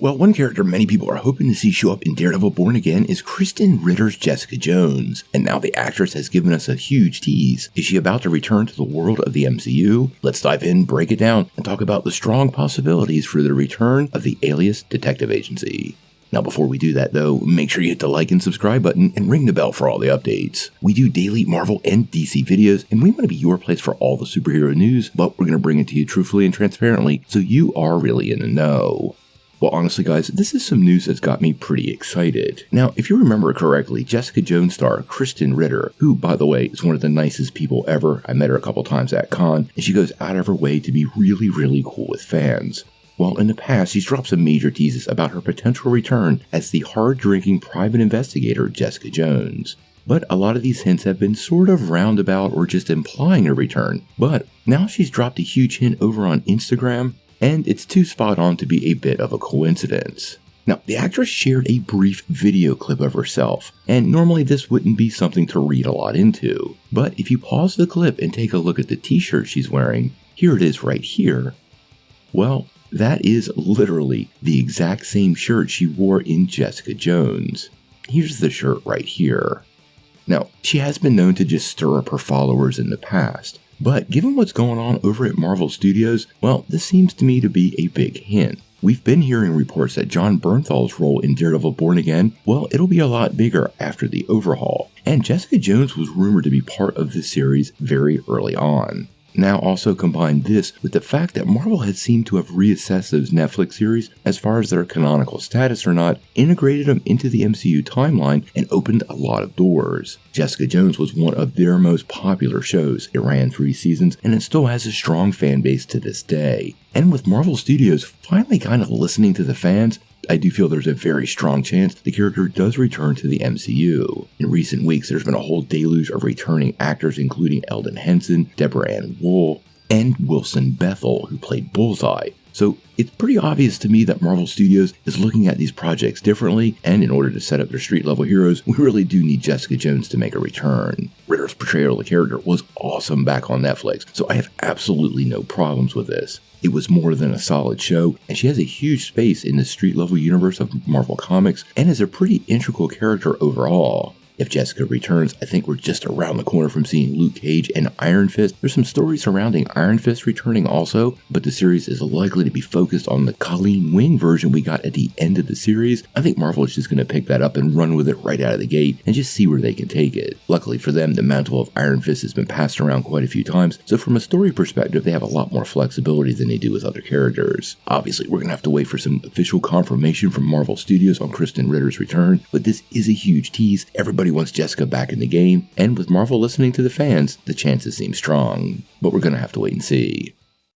Well, one character many people are hoping to see show up in Daredevil Born Again is Krysten Ritter's Jessica Jones, and now the actress has given us a huge tease. Is she about to return to the world of the MCU? Let's dive in, break it down, and talk about the strong possibilities for the return of the Alias Detective Agency. Now before we do that though, make sure you hit the like and subscribe button and ring the bell for all the updates. We do daily Marvel and DC videos, and we want to be your place for all the superhero news, but we're going to bring it to you truthfully and transparently, so you are really in the know. Well, honestly guys, this is some news that's got me pretty excited. Now, if you remember correctly, Jessica Jones star Krysten Ritter, who, by the way, is one of the nicest people ever, I met her a couple times at con, and she goes out of her way to be really cool with fans. Well, in the past, she's dropped some major teases about her potential return as the hard-drinking private investigator Jessica Jones. But a lot of these hints have been sort of roundabout or just implying a return. But now she's dropped a huge hint over on Instagram, and it's too spot on to be a bit of a coincidence. Now, the actress shared a brief video clip of herself, and normally this wouldn't be something to read a lot into. But if you pause the clip and take a look at the t-shirt she's wearing, here it is right here. Well, that is literally the exact same shirt she wore in Jessica Jones. Here's the shirt right here. Now, she has been known to just stir up her followers in the past, but given what's going on over at Marvel Studios, well, this seems to me to be a big hint. We've been hearing reports that Jon Bernthal's role in Daredevil Born Again, well, it'll be a lot bigger after the overhaul, and Jessica Jones was rumored to be part of this series very early on. Now also combine this with the fact that Marvel had seemed to have reassessed those Netflix series as far as their canonical status or not, integrated them into the MCU timeline, and opened a lot of doors. Jessica Jones was one of their most popular shows. It ran 3 seasons and it still has a strong fan base to this day. And with Marvel Studios finally kind of listening to the fans, I do feel there's a very strong chance the character does return to the MCU. In recent weeks, there's been a whole deluge of returning actors including Eldon Henson, Deborah Ann Woll, and Wilson Bethel, who played Bullseye. So it's pretty obvious to me that Marvel Studios is looking at these projects differently, and in order to set up their street-level heroes, we really do need Jessica Jones to make a return. Ritter's portrayal of the character was awesome back on Netflix, so I have absolutely no problems with this. It was more than a solid show, and she has a huge space in the street-level universe of Marvel Comics, and is a pretty integral character overall. If Jessica returns, I think we're just around the corner from seeing Luke Cage and Iron Fist. There's some stories surrounding Iron Fist returning also, but the series is likely to be focused on the Colleen Wing version we got at the end of the series. I think Marvel is just going to pick that up and run with it right out of the gate and just see where they can take it. Luckily for them, the mantle of Iron Fist has been passed around quite a few times, so from a story perspective, they have a lot more flexibility than they do with other characters. Obviously, we're going to have to wait for some official confirmation from Marvel Studios on Krysten Ritter's return, but this is a huge tease. Everybody wants Jessica back in the game, and with Marvel listening to the fans, the chances seem strong. But we're going to have to wait and see.